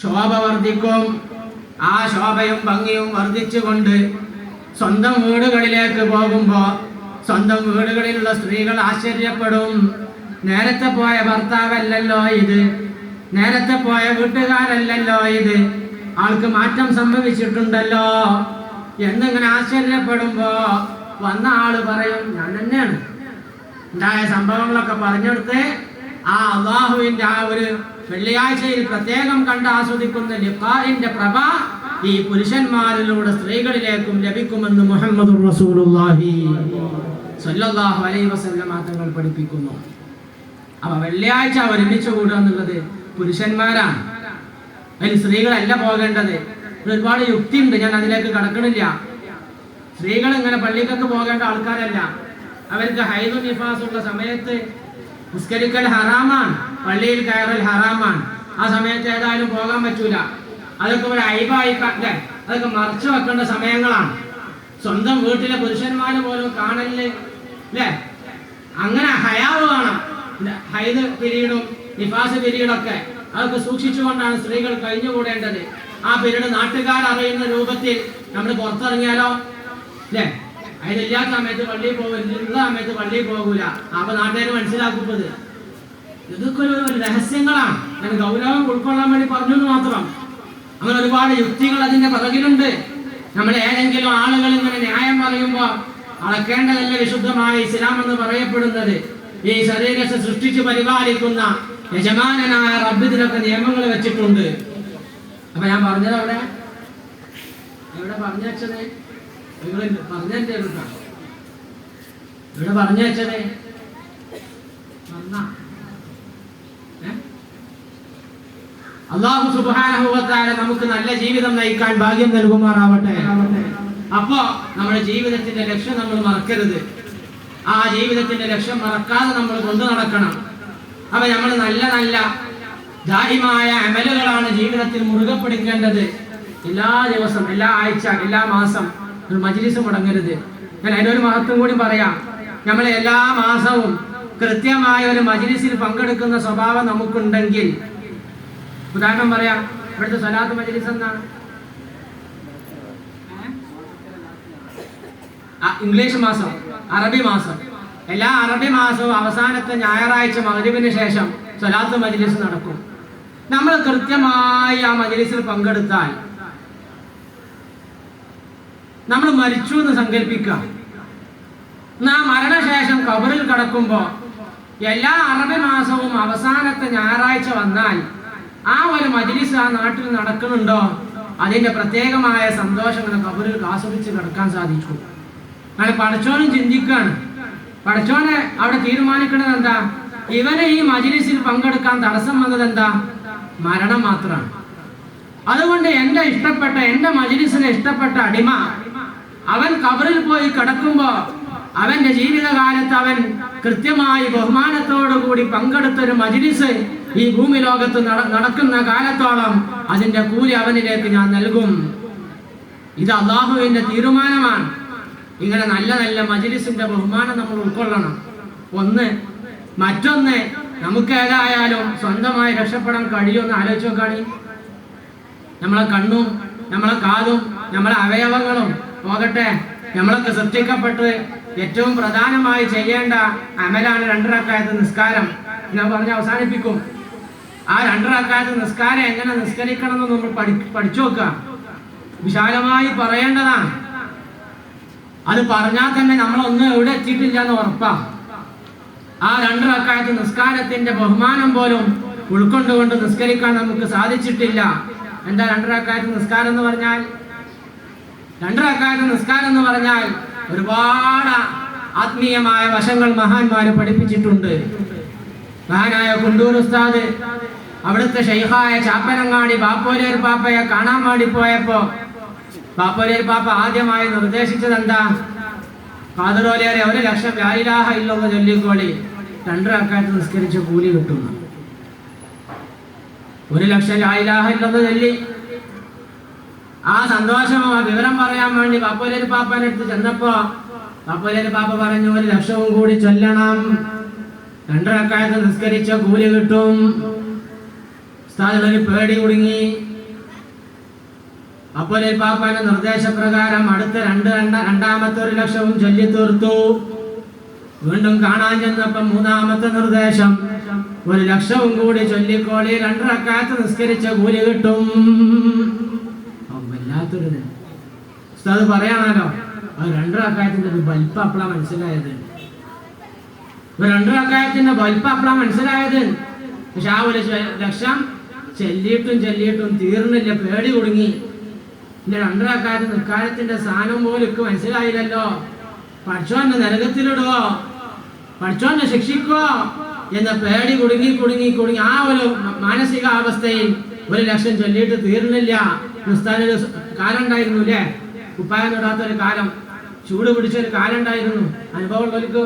ശോഭ വർദ്ധിക്കും. ആ ശോഭയും ഭംഗിയും വർദ്ധിച്ചുകൊണ്ട് സ്വന്തം വീടുകളിലേക്ക് പോകുമ്പോൾ സ്വന്തം വീടുകളിലുള്ള സ്ത്രീകൾ ആശ്ചര്യപ്പെടും. നേരത്തെ പോയ ഭർത്താവല്ലല്ലോ ഇത്, നേരത്തെ പോയ വീട്ടുകാരല്ലല്ലോ ഇത്, ആൾക്ക് മാറ്റം സംഭവിച്ചിട്ടുണ്ടല്ലോ എന്നിങ്ങനെ ആശ്ചര്യപ്പെടുമ്പോ വന്ന ആള് പറയും ഞാൻ തന്നെയാണ്. ഉണ്ടായ സംഭവങ്ങളൊക്കെ പറഞ്ഞെടുത്ത് ആ അള്ളാഹുവിന്റെ ആ ഒരു വെള്ളിയാഴ്ചയിൽ പ്രത്യേകം കണ്ട് ആസ്വദിക്കുന്ന ലിഖാഇന്റെ പ്രഭ ഈ പുരുഷന്മാരിലൂടെ സ്ത്രീകളിലേക്കും ലഭിക്കുമെന്ന് മുഹമ്മദുർ റസൂലുള്ളാഹി സ്വല്ലല്ലാഹു അലൈഹി വസല്ലം തങ്ങൾ പഠിപ്പിക്കുന്നു. അപ്പൊ വെള്ളിയാഴ്ച ഒരുമിച്ച് കൂടുക എന്നുള്ളത് പുരുഷന്മാരാണ്, അതിൽ സ്ത്രീകളല്ല പോകേണ്ടത്. ഒരുപാട് യുക്തിയുണ്ട്, ഞാൻ അതിലേക്ക് കടക്കണില്ല. സ്ത്രീകൾ ഇങ്ങനെ പള്ളിക്കൊക്കെ പോകേണ്ട ആൾക്കാരല്ല. അവർക്ക് ഹൈദു നിഫാസുള്ള സമയത്ത് നിസ്കരിക്കൽ ഹറാമാണ്, പള്ളിയിൽ കയറൽ ഹറാമാണ്. ആ സമയത്ത് ഏതായാലും പോകാൻ പറ്റൂല. അതൊക്കെ ഒരു അയ്ബായി, അതൊക്കെ മറച്ചു വെക്കേണ്ട സമയങ്ങളാണ്. സ്വന്തം വീട്ടിലെ പുരുഷന്മാര് പോലും കാണല് അല്ലേ, അങ്ങനെ ഹയാവ് വേണം. ഹൈദ് പിരീഡും നിഫാസ് പിരീഡൊക്കെ അതൊക്കെ സൂക്ഷിച്ചുകൊണ്ടാണ് സ്ത്രീകൾ കഴിഞ്ഞുകൂടേണ്ടത്. ആ പിരീഡ് നാട്ടുകാർ അറിയുന്ന രൂപത്തിൽ നമ്മൾ പുറത്തിറങ്ങിയാലോ അല്ലേ, അതിലില്ലാത്ത സമയത്ത് പള്ളിയിൽ പോകില്ല, ഉള്ള സമയത്ത് പള്ളിയിൽ പോകൂല. അപ്പൊ നാട്ടുകാർ മനസ്സിലാക്കുന്നത് ഇതൊക്കെ ഒരു രഹസ്യങ്ങളാണ്. ഞാൻ ഗൗരവം ഉൾക്കൊള്ളാൻ വേണ്ടി പറഞ്ഞു എന്ന് മാത്രം. അങ്ങനെ ഒരുപാട് യുക്തികൾ അതിന്റെ പിറകിലുണ്ട്. നമ്മൾ ഏതെങ്കിലും ആളുകൾ ഇങ്ങനെ ന്യായം പറയുമ്പോ അളക്കേണ്ടതല്ല വിശുദ്ധമായ ഇസ്ലാം എന്ന് പറയപ്പെടുന്നത്. ഈ ശരീരത്തെ സൃഷ്ടിച്ച് പരിപാലിക്കുന്ന യജമാനനായ റബ്ബിനൊക്കെ നിയമങ്ങൾ വെച്ചിട്ടുണ്ട്. അപ്പൊ ഞാൻ പറഞ്ഞത് അവിടെ എവിടെ പറഞ്ഞു വെച്ചത്, നിങ്ങൾ പറഞ്ഞെന്റെ ഇവിടെ പറഞ്ഞു വെച്ചത് അല്ലാഹു സുബ്ഹാനഹു വ തആല നമുക്ക് നല്ല ജീവിതം നയിക്കാൻ ഭാഗ്യം നൽകുമാറാവട്ടെ. അപ്പോ നമ്മുടെ ജീവിതത്തിന്റെ ലക്ഷ്യം നമ്മൾ മറക്കരുത്. ആ ജീവിതത്തിന്റെ ലക്ഷ്യം മറക്കാതെ നമ്മൾ കൊണ്ടു നടക്കണം. അപ്പൊ നമ്മൾ നല്ല നല്ല ദായിമായ അമലുകളാണ് ജീവിതത്തിൽ മുറുകെ പിടിക്കേണ്ടത്. എല്ലാ ദിവസം, എല്ലാ ആഴ്ച, എല്ലാ മാസം ഒരു മജ്‌ലിസ് മുടങ്ങരുത്. ഞാൻ അതിനൊരു മഹത്വം കൂടി പറയാം. നമ്മൾ എല്ലാ മാസവും കൃത്യമായ ഒരു മജ്‌ലിസിൽ പങ്കെടുക്കുന്ന സ്വഭാവം നമുക്കുണ്ടെങ്കിൽ, ഉദാഹരണം പറയാം, ഇവിടുത്തെ സ്വലാത്ത് മജ്‌ലിസ് എന്നാണ് ഇംഗ്ലീഷ് മാസം, അറബി മാസം. എല്ലാ അറബി മാസവും അവസാനത്തെ ഞായറാഴ്ച മഗ്‌രിബിന് ശേഷം സ്വലാത്ത് മജ്‌ലിസ് നടക്കും. നമ്മൾ കൃത്യമായി ആ മജ്‌ലിസിൽ പങ്കെടുത്താൽ നമ്മൾ മരിച്ചു എന്ന് സങ്കല്പിക്കുക. മരണശേഷം ഖബറിൽ കിടക്കുമ്പോൾ എല്ലാ അറബി മാസവും അവസാനത്തെ ഞായറാഴ്ച വന്നാൽ ആ ഒരു മജ്‌ലിസ് ആ നാട്ടിൽ നടക്കുന്നുണ്ടോ, അതിന്റെ പ്രത്യേകമായ സന്തോഷം ഖബറിൽ ആസ്വദിച്ച് കിടക്കാൻ സാധിച്ചു. അങ്ങനെ പടച്ചോനും ചിന്തിക്കാണ്. പടച്ചോനെ അവിടെ തീരുമാനിക്കുന്നത് എന്താ, ഇവനെ ഈ മജ്‌ലിസിൽ പങ്കെടുക്കാൻ തടസ്സം വന്നത് എന്താ, മരണം മാത്രമാണ്. അതുകൊണ്ട് എന്റെ ഇഷ്ടപ്പെട്ട, എന്റെ മജ്‌ലിസിനെ ഇഷ്ടപ്പെട്ട അടിമ അവൻ ഖബറിൽ പോയി കിടക്കുമ്പോ അവന്റെ ജീവിതകാലത്ത് അവൻ കൃത്യമായി ബഹുമാനത്തോടുകൂടി പങ്കെടുത്തൊരു മജ്‌ലിസ് ഈ ഭൂമി ലോകത്ത് നടക്കുന്ന കാലത്തോളം അതിന്റെ കൂലി അവനിലേക്ക് ഞാൻ നൽകും. ഇത് അല്ലാഹുവിന്റെ തീരുമാനമാണ്. ഇങ്ങനെ നല്ല നല്ല മജ്‌ലിസിന്റെ ബഹുമാനം നമ്മൾ ഉൾക്കൊള്ളണം. ഒന്ന്. മറ്റൊന്ന്, നമുക്ക് ഏതായാലും സ്വന്തമായി രക്ഷപ്പെടാൻ കഴിയുമെന്ന് ആലോചിച്ച് നോക്കാണ്. നമ്മളെ കണ്ണും നമ്മളെ കാതും നമ്മളെ അവയവങ്ങളും പോകട്ടെ, നമ്മളൊക്കെ സൃഷ്ടിക്കപ്പെട്ട് ഏറ്റവും പ്രധാനമായി ചെയ്യേണ്ട അമലാണ് 2 റക്അത്ത് നിസ്കാരം. ഞാൻ പറഞ്ഞ് അവസാനിപ്പിക്കും. ആ 2 റക്അത്ത് നിസ്കാരം എങ്ങനെ നിസ്കരിക്കണം എന്ന് നമ്മൾ പഠിച്ചു നോക്കുക. വിശാലമായി പറയേണ്ടതാണ്. അത് പറഞ്ഞാൽ തന്നെ നമ്മളൊന്നും എവിടെ എത്തിയിട്ടില്ല എന്ന് ഉറപ്പാ. ആ 2 റക്അത്ത് നിസ്കാരത്തിന്റെ ബഹുമാനം പോലും ഉൾക്കൊണ്ടുകൊണ്ട് നിസ്കരിക്കാൻ നമുക്ക് സാധിച്ചിട്ടില്ല. എന്താ 2 റക്അത്ത് നിസ്കാരം എന്ന് പറഞ്ഞാൽ? 2 റക്അത്ത് നിസ്കാരം എന്ന് പറഞ്ഞാൽ ഒരുപാട് ആത്മീയമായ വശങ്ങൾ മഹാന്മാര് പഠിപ്പിച്ചിട്ടുണ്ട്. മഹാനായ കുണ്ടൂർ ഉസ്താദ് അവിടുത്തെ ഷെയ്ഖായ ചാപ്പനങ്ങാടി ബാപ്പോലേർ പാപ്പയെ കാണാൻ വേണ്ടി പോയപ്പോ ബാപ്പോലേർ പാപ്പ ആദ്യമായി നിർദ്ദേശിച്ചത് എന്താ, ഖാദിറോലിയരെ 1 ലക്ഷം ലാ ഇലാഹ ഇല്ലല്ലാഹ് ചൊല്ലിക്കോളി, 2 റക്അത്ത് നിസ്കരിച്ച കൂലി കിട്ടുന്നു. 1 ലക്ഷം ലാ ഇലാഹ ഇല്ലല്ലാഹ് ചൊല്ലി ആ സന്തോഷം, ആ വിവരം പറയാൻ വേണ്ടി ബാപ്പോലേർ പാപ്പന്റെ അടുത്ത് ചെന്നപ്പോ ബാപ്പോലേർ പാപ്പ പറഞ്ഞു, 1 ലക്ഷവും കൂടി ചൊല്ലണം, 2 റക്അത്ത് നിസ്കരിച്ച കൂലി കിട്ടും. ഉസ്താദിനൊരു പേടി കുടുങ്ങി. അപ്പോൾ പാപ്പാന്റെ നിർദ്ദേശപ്രകാരം അടുത്ത രണ്ടാമത്തെ 1 ലക്ഷവും ചൊല്ലി തീർത്തു. വീണ്ടും കാണാൻ ചെന്നപ്പം മൂന്നാമത്തെ നിർദ്ദേശം 1 ലക്ഷവും കൂടി ചൊല്ലിക്കോളി, 2 റക്അത്ത് നിസ്കരിച്ച കൂലി കിട്ടും. വല്ലാത്തൊരു ഉസ്താദ് പറയാണല്ലോ, 2 റക്അത്തിന്റെ ബൽപ്പ് അപ്പളാ മനസ്സിലായത്. 2 റക്അത്തിന്റെ ബൽപ്പ് അപ്പളാ മനസ്സിലായത്. പക്ഷെ ആ 1 ലക്ഷം ചെല്ലിയിട്ടും തീർന്നില്ല. പേടി കുടുങ്ങി. പിന്നെ 2 റക്അത്ത് നിസ്കാരത്തിന്റെ സ്ഥാനം പോലും എനിക്ക് മനസ്സിലായില്ലല്ലോ. പഠിച്ചോന്റെ നരകത്തിലിടുവോ, പഠിച്ചോന്റെ ശിക്ഷിക്കോ എന്ന പേടി കുടുങ്ങി ആ ഒരു മാനസികാവസ്ഥയിൽ 1 ലക്ഷം ചൊല്ലിയിട്ട് തീർന്നില്ല. ഉസ്താദിന് കാലം ഉണ്ടായിരുന്നു അല്ലേ, കുപ്പായം തൊടാത്തൊരു കാലം, ചൂട് പിടിച്ചൊരു കാലം ഉണ്ടായിരുന്നു. അനുഭവമുള്ളവർക്ക്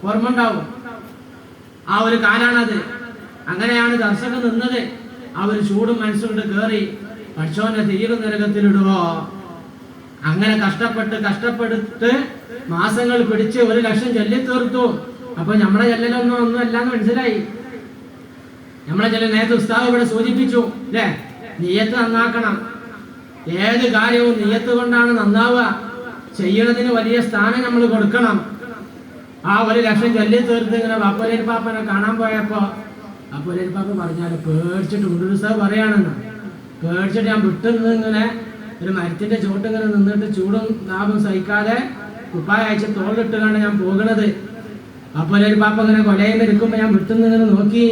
ഓർമ്മ ഉണ്ടാവും. ആ ഒരു കാലാണത്. അങ്ങനെയാണ് ദർശകം നിന്നത്. ആ ഒരു ചൂടും മനസ്സുകൊണ്ട് കയറി പഠിച്ചോന്റെ തീരും നരകത്തിലിടുവോ. അങ്ങനെ കഷ്ടപ്പെട്ട് മാസങ്ങൾ പിടിച്ച് 1 ലക്ഷം ചൊല്ലി തീർത്തു. അപ്പൊ നമ്മളെ ചെല്ലലൊന്നും അല്ലാന്ന് മനസ്സിലായി. നമ്മളെ ചെല്ല നേരത്തെ ഉസ്താദ് ഇവിടെ സൂചിപ്പിച്ചു അല്ലേ, നിയ്യത്ത് നന്നാക്കണം. ഏത് കാര്യവും നിയ്യത്ത് കൊണ്ടാണ് നന്നാവുക. ചെയ്യണതിന് വലിയ സ്ഥാനം നമ്മൾ കൊടുക്കണം. ആ 1 ലക്ഷം ചൊല്ലി തീർത്ത് ഇങ്ങനെ ബാപ്പുലേരി പാപ്പനെ കാണാൻ പോയപ്പോ ബാപ്പുലേരി പാപ്പ പറഞ്ഞാല് പേടിച്ചിട്ട് ഉസ്താദ് പറയാണെന്ന് പേടിച്ചിട്ട് ഞാൻ വിട്ടുനിന്ന് ഇങ്ങനെ ഒരു മരത്തിന്റെ ചോട്ട് ഇങ്ങനെ നിന്നിട്ട് ചൂടും താപം സഹിക്കാതെ കുപ്പായ അയച്ച് തോളിട്ട് കണ്ട് ഞാൻ പോകണത്. ബാപ്പുലേരി പാപ്പ ഇങ്ങനെ കൊലയിൽ ഇരിക്കുമ്പോ ഞാൻ വിട്ടുനിന്ന് ഇങ്ങനെ നോക്കി.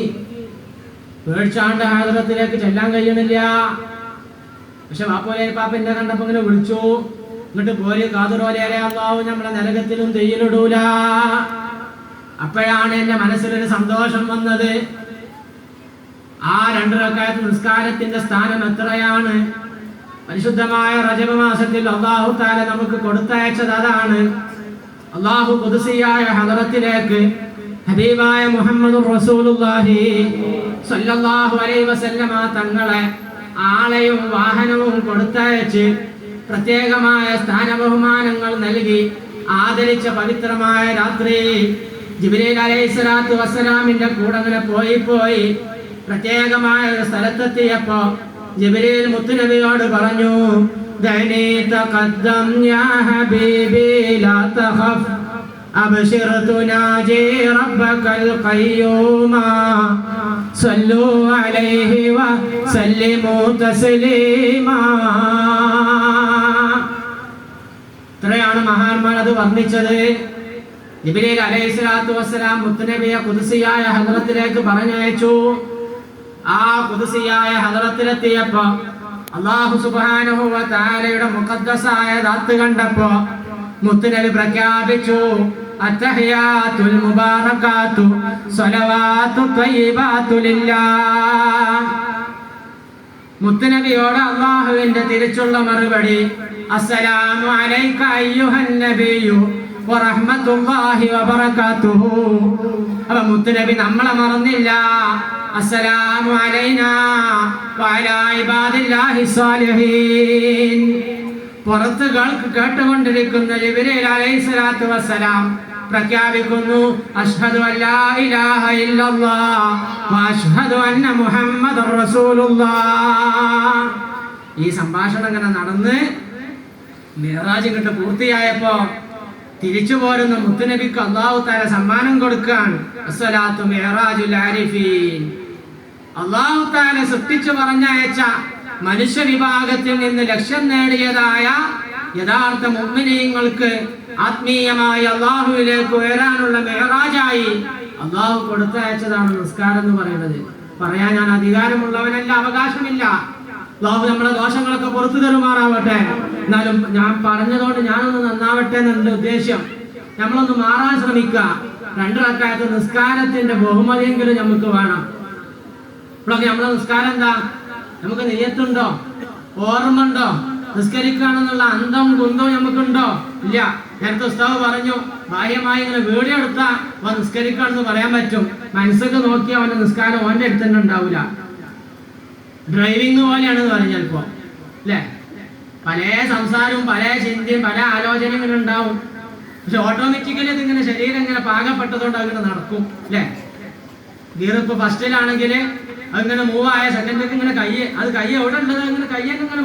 പേടിച്ചാണ്ട് ഹാദറത്തിലേക്ക് ചെല്ലാൻ കഴിയണില്ല. പക്ഷെ ബാപ്പുലേരി പാപ്പ എന്നെ കണ്ടപ്പോ ഇങ്ങനെ വിളിച്ചു, ഇങ്ങോട്ട് പോരി കാതുറോലേറെ അല്ലാഹു നമ്മളെ നരകത്തിലും തെയ്യിലിടൂല. അപ്പോഴാണ് എന്റെ മനസ്സിലൊരു സന്തോഷം വന്നത്. ആ 2 റക്അത്ത് നിസ്കാരത്തിന്റെ സ്ഥാനം എത്രയാണ്? പരിശുദ്ധമായ റജബ് മാസത്തിൽ അല്ലാഹു തആല നമുക്ക് കൊടുത്തയച്ചത് അതാണ്. അല്ലാഹു ഖുദ്സിയായ ഹദറത്തിലേക്ക് ഹബീബായ മുഹമ്മദുർ റസൂലുള്ളാഹി സ്വല്ലല്ലാഹു അലൈഹി വസല്ലമ തങ്ങളെ ആളെയും വാഹനവും കൊടുത്തയച്ച് പ്രത്യേകമായ സ്ഥാനബഹുമാനങ്ങൾ നൽകി ആദരിച്ച പവിത്രമായ രാത്രി ജിബ്രീൽ അലൈഹിസ്സലാത്തു വസ്സലാമിന്റെ കൂടെ അങ്ങനെ പോയി പ്രത്യേകമായ ഒരു സ്ഥലത്തെത്തിയപ്പോ ജിബ്രീൽ മുത്തുനബിയോട് പറഞ്ഞു, ദഅനി തഖദ്ദം യാ ഹബീബി ലാ തഖഫ് അബ്ശിർ തുനാജി റബ്ബകൽ ഖയ്യൂമ സല്ലു അലൈഹി വസല്ലിമു തസ്ലീമാ. ഇത്രയാണ് മഹാന്മാർ അത് വർണ്ണിച്ചത്. ജിബ്രീൽ അലൈഹിസ്സലാത്തു വസ്സലാം മുത്തുനബിയെ ഖുദ്സിയായ ഹദ്റത്തിലേക്ക് പറഞ്ഞയച്ചു. ആ ഖുദ്സിയായ ഹദ്റത്തിലെത്തിയപ്പോ അല്ലാഹു സുബ്ഹാനഹു വ തആലയുടെ മുഖദ്ദസായ ദാത്ത് കണ്ടപ്പോ മുത്തുനബി പ്രഖ്യാപിച്ചു, അത്തഹിയാത്തുൽ മുബാറകാത്തു സ്വലവാത്തു ത്വയ്യിബാത്തു ലില്ലാഹ്. മുത്തുനബിയോട് അല്ലാഹുവിന്റെ തിരിച്ചുള്ള മറുപടി, അസ്സലാമു അലൈക അയ്യുഹൻ നബിയ്യു വറഹ്മത്തുള്ളാഹി വബറകാതുഹു. അപ്പോൾ മുത്തുനബി നമ്മളെ മറന്നില്ല. അസ്സലാമു അലൈനാ വഅലാ ഇബാദില്ലാഹി സ്വാലിഹീൻ. പുറത്ത് കേട്ടുകൊണ്ടിരിക്കുന്ന ജിബ്രീൽ അലൈഹിസ്സലാത്തു വസ്സലാം പ്രഖ്യാപിക്കുന്നു, അഷ്ഹദു അല്ലാ ഇലാഹ ഇല്ലല്ലാഹ് വഅഷ്ഹദു അന്ന മുഹമ്മദർ റസൂലുള്ളാഹ്. ഈ സംഭാഷണം ഇങ്ങനെ നടന്ന് മിഅ്റാജ് ഇങ്ങോട്ട് പൂർത്തിയായപ്പോ തിരിച്ചു പോരുന്ന മുത്തുനബിക്ക് അല്ലാഹു തആല സമ്മാനം കൊടുക്കാൻ, അസ്സലാത്തു മിഅ്റാജുൽ ആരിഫീൻ. അല്ലാഹു തആല സൃഷ്ടിച്ചു പറഞ്ഞയച്ച മനുഷ്യ വിഭാഗത്തിൽ നിന്ന് ലക്ഷ്യം നേടിയതായ യഥാർത്ഥ മുഅ്മിനീങ്ങൾക്ക് ആത്മീയമായി അല്ലാഹുവിലേക്ക് ഉയരാനുള്ള മിഅ്റാജായി അല്ലാഹു കൊടുത്തയച്ചതാണ് നിസ്കാരം എന്ന് പറയുന്നത്. പറയാൻ ഞാൻ അധികാരമുള്ളവനല്ല, അവകാശമില്ല. അല്ലാഹു നമ്മളെ ദോഷങ്ങളൊക്കെ പുറത്തു തരുമാറാവട്ടെ. എന്നാലും ഞാൻ പറഞ്ഞതുകൊണ്ട് ഞാനൊന്ന് നന്നാവട്ടെ എന്നെ ഉദ്ദേശ്യം. നമ്മളൊന്ന് മാറാൻ ശ്രമിക്കുക. 2 റക്അത്ത് നിസ്കാരത്തിന്റെ ബഹുമതിയെങ്കിലും നമുക്ക് വേണം. ഇപ്പോഴൊക്കെ നമ്മളെ നിസ്കാരം എന്താ? നമുക്ക് നിയ്യത്തുണ്ടോ? ഓർമ്മ ഉണ്ടോ? നിസ്കരിക്കുകയാണെന്നുള്ള അന്തം കുന്തവും നമുക്കുണ്ടോ? ഇല്ല. നേരത്തെ ഉസ്താദ് പറഞ്ഞു, ബാഹ്യമായി ഇങ്ങനെ വീഡിയോ എടുത്താൽ അവൻ നിസ്കരിക്കുകയാണെന്ന് പറയാൻ പറ്റും. മനസ്സൊക്കെ നോക്കിയാൽ അവന്റെ നിസ്കാരം ഓന്റെ അടുത്ത് തന്നെ ഉണ്ടാവില്ല. ഡ്രൈവിംഗ് പോലെയാണെന്ന് പറഞ്ഞു ചിലപ്പോ അല്ലേ. പല സംസാരവും പല ചിന്തയും പല ആലോചനയും ഇങ്ങനെ ഉണ്ടാവും. പക്ഷെ ഓട്ടോമാറ്റിക്കലി ഇതിങ്ങനെ ശരീരം ഇങ്ങനെ പാകപ്പെട്ടതുകൊണ്ട് അങ്ങനെ നടക്കും അല്ലേ. ഗിയർ ഇപ്പൊ ഫസ്റ്റിലാണെങ്കിൽ അതിങ്ങനെ മൂവായ സെക്കൻഡിലേക്ക് ഇങ്ങനെ കൈ എവിടെ ഉള്ളത്, അങ്ങനെ കയ്യൊക്കെ ഇങ്ങനെ